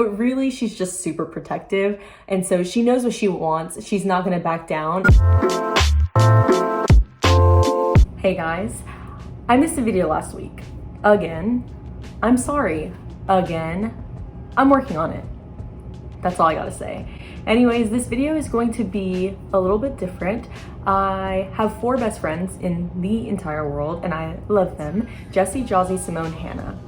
but really she's just super protective. And so she knows what she wants. She's not gonna back down. Hey guys, I missed a video last week. Again. I'm sorry. Again. I'm working on it. That's all I gotta say. Anyways, this video is going to be a little bit different. I have 4 best friends in the entire world and I love them. Jessie, Jazzy, Simone, Hannah.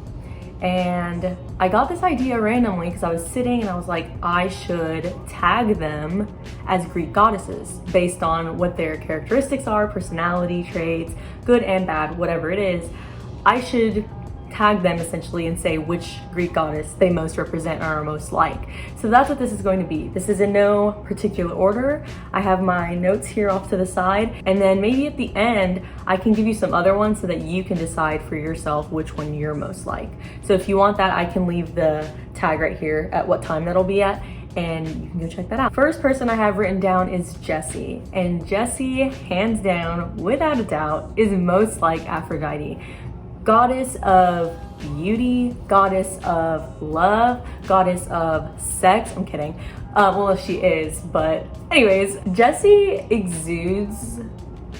And I got this idea randomly because I was sitting and I was like, I should tag them as Greek goddesses based on what their characteristics are, personality traits, good and bad, whatever it is. I should tag them essentially and say which Greek goddess they most represent or are most like. So that's what this is going to be. This is in no particular order. I have my notes here off to the side, and then maybe at the end I can give you some other ones so that you can decide for yourself which one you're most like. So if you want that, I can leave the tag right here at what time that'll be at, and you can go check that out. First person I have written down is Jessie, and Jessie, hands down, without a doubt, is most like Aphrodite. Goddess of beauty, goddess of love, goddess of sex. I'm kidding. Well, she is, but anyways, Jessie exudes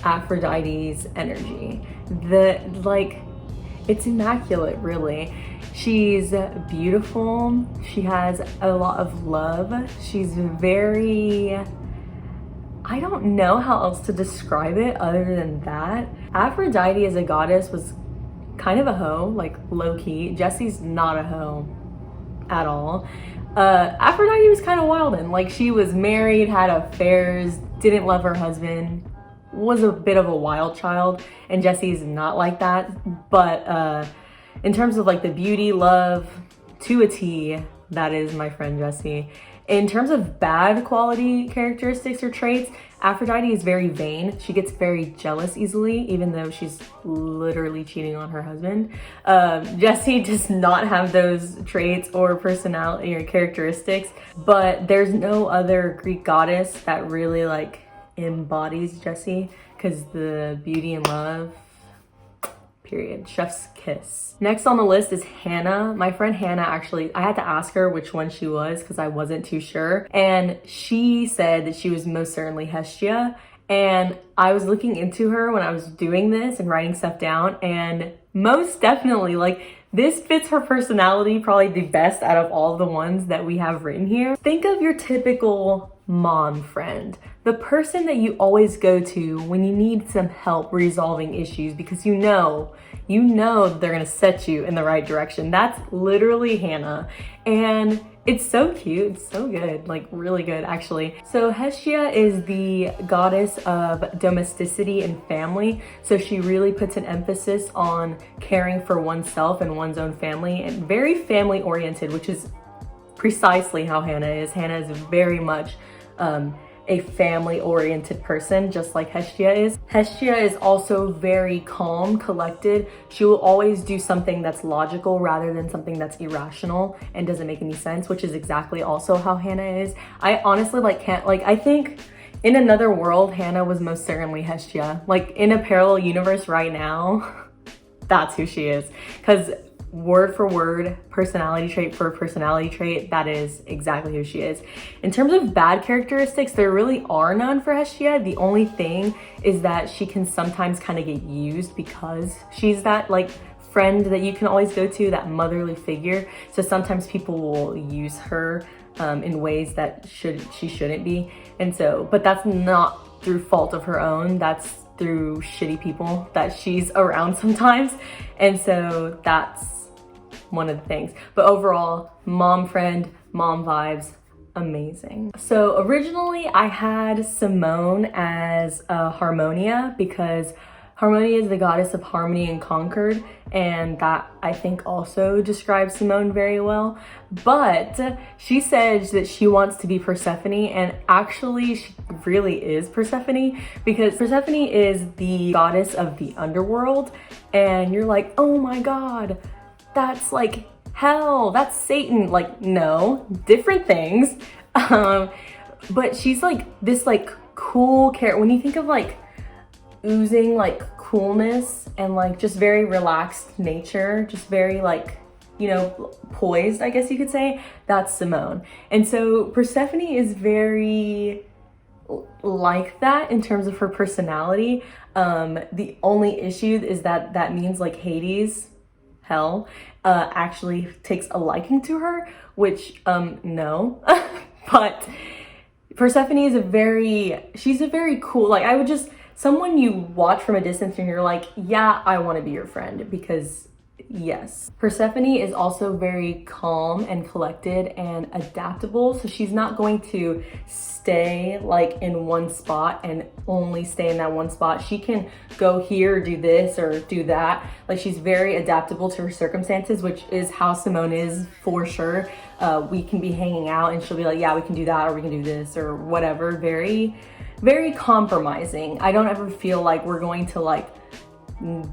Aphrodite's energy. It's immaculate, really. She's beautiful. She has a lot of love. She's very, I don't know how else to describe it other than that. Aphrodite as a goddess was kind of a hoe, like low-key. Jessie's not a hoe at all. Aphrodite was kind of wildin'. Like, she was married, had affairs, didn't love her husband, was a bit of a wild child, and Jessie's not like that. But in terms of like the beauty, love, to a T, that is my friend Jessie. In terms of bad quality characteristics or traits, Aphrodite is very vain. She gets very jealous easily, even though she's literally cheating on her husband. Jessie does not have those traits or personality or characteristics, but there's no other Greek goddess that really like embodies Jessie, because the beauty and love, period. Chef's kiss. Next on the list is Hannah. My friend Hannah, actually, I had to ask her which one she was because I wasn't too sure. And she said that she was most certainly Hestia. And I was looking into her when I was doing this and writing stuff down, and most definitely, like, this fits her personality probably the best out of all the ones that we have written here. Think of your typical mom friend, the person that you always go to when you need some help resolving issues because you know they're gonna set you in the right direction. That's literally Hannah. And it's so cute, it's so good, like really good actually. So Hestia is the goddess of domesticity and family. So she really puts an emphasis on caring for oneself and one's own family, and very family oriented, which is precisely how Hannah is. Hannah is very much a family-oriented person, just like Hestia is. Hestia is also very calm, collected. She will always do something that's logical rather than something that's irrational and doesn't make any sense, which is exactly also how Hannah is. I honestly I think in another world, Hannah was most certainly Hestia. Like, in a parallel universe right now, that's who she is. Because word for word, personality trait for personality trait, that is exactly who she is. In terms of bad characteristics, there really are none for Hestia. The only thing is that she can sometimes kind of get used because she's that like friend that you can always go to, that motherly figure. So sometimes people will use her in ways that she shouldn't be. And so, but that's not through fault of her own. That's through shitty people that she's around sometimes. And so that's one of the things. But overall, mom friend, mom vibes, amazing. So originally I had Simone as Harmonia because Harmonia is the goddess of harmony and concord, and that I think also describes Simone very well. But she says that she wants to be Persephone, and actually she really is Persephone, because Persephone is the goddess of the underworld, and you're like, oh my god, that's like hell, that's Satan. Like, no, different things. But she's like this like cool character. When you think of like oozing like coolness and like just very relaxed nature, just very like you know, poised, I guess you could say, that's Simone. And so Persephone is very like that in terms of her personality. The only issue is that that means like Hades, hell, actually takes a liking to her, which no. But Persephone is she's a very cool, like, I would just, someone you watch from a distance and you're like, yeah, I want to be your friend, because yes. Persephone is also very calm and collected and adaptable. So she's not going to stay like in one spot and only stay in that one spot. She can go here, do this or do that. Like, she's very adaptable to her circumstances, which is how Simone is for sure. We can be hanging out and she'll be like, yeah, we can do that, or we can do this or whatever. Very, very compromising. I don't ever feel like we're going to like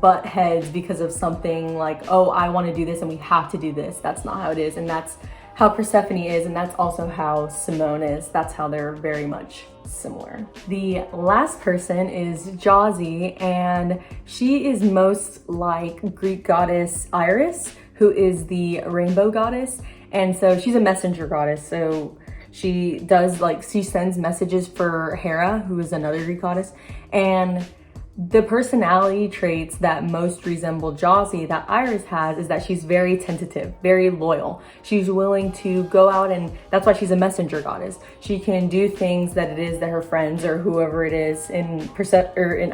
butt heads because of something like, oh, I want to do this and we have to do this. That's not how it is. And that's how Persephone is, and that's also how Simone is. That's how they're very much similar. The last person is Jazzy, and she is most like Greek goddess Iris, who is the rainbow goddess. And so she's a messenger goddess. So she does, like, she sends messages for Hera, who is another Greek goddess. And the personality traits that most resemble Jazzy that Iris has is that she's very tentative, very loyal. She's willing to go out, and that's why she's a messenger goddess. She can do things that it is that her friends or whoever it is, in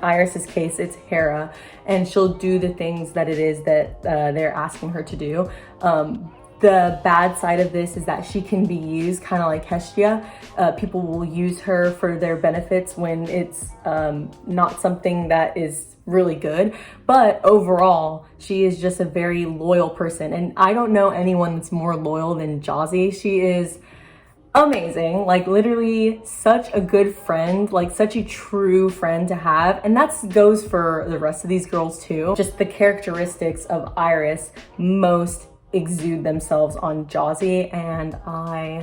Iris's case, it's Hera, and she'll do the things that it is that they're asking her to do. The bad side of this is that she can be used kind of like Hestia. People will use her for their benefits when it's not something that is really good. But overall, she is just a very loyal person. And I don't know anyone that's more loyal than Jazzy. She is amazing, like literally such a good friend, like such a true friend to have. And that goes for the rest of these girls too. Just the characteristics of Iris most exude themselves on Jazzy, and I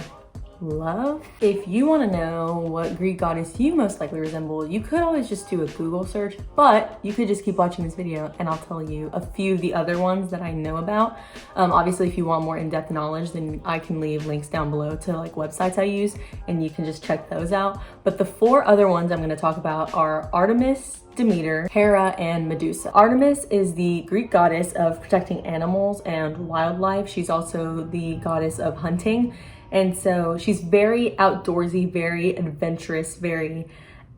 love. If you want to know what Greek goddess you most likely resemble, you could always just do a Google search, but you could just keep watching this video and I'll tell you a few of the other ones that I know about. Obviously, if you want more in-depth knowledge, then I can leave links down below to like websites I use and you can just check those out. But the 4 other ones I'm going to talk about are Artemis, Demeter, Hera, and Medusa. Artemis is the Greek goddess of protecting animals and wildlife. She's also the goddess of hunting. And so she's very outdoorsy, very adventurous, very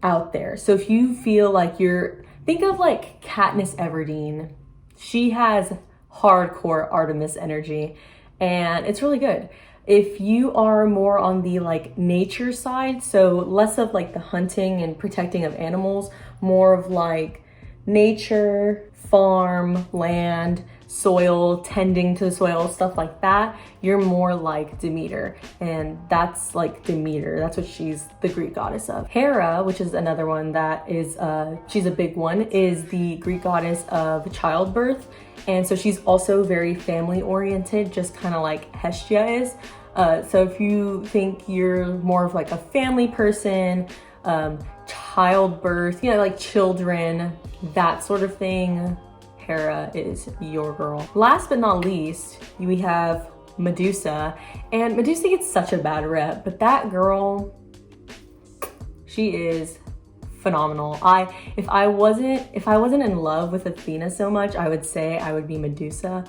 out there. So if you feel like think of like Katniss Everdeen. She has hardcore Artemis energy and it's really good. If you are more on the like nature side, so less of like the hunting and protecting of animals, more of like nature, farm, land, soil, tending to the soil, stuff like that, you're more like Demeter. And that's like Demeter. That's what she's the Greek goddess of. Hera, which is another one that is, she's a big one, is the Greek goddess of childbirth. And so she's also very family oriented, just kind of like Hestia is. So if you think you're more of like a family person, childbirth, you know, like children, that sort of thing, Hera is your girl. Last but not least, we have Medusa. And Medusa gets such a bad rep, but that girl, she is phenomenal. If I wasn't in love with Athena so much, I would say I would be Medusa,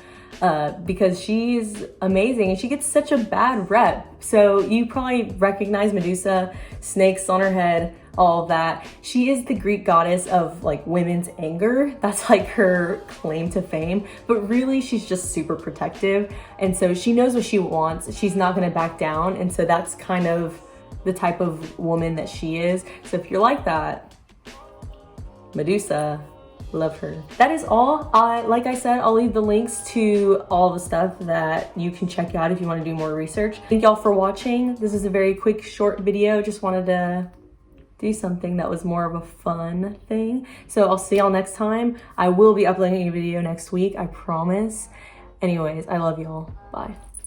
because she's amazing and she gets such a bad rep. So you probably recognize Medusa, snakes on her head, all of that. She is the Greek goddess of like women's anger. That's like her claim to fame, but really she's just super protective. And so she knows what she wants. She's not gonna back down. And so that's kind of the type of woman that she is. So if you're like that, Medusa, love her. That is all. Like I said, I'll leave the links to all the stuff that you can check out if you want to do more research. Thank y'all for watching. This is a very quick, short video. Just wanted to do something that was more of a fun thing. So I'll see y'all next time. I will be uploading a video next week, I promise. Anyways, I love y'all. Bye.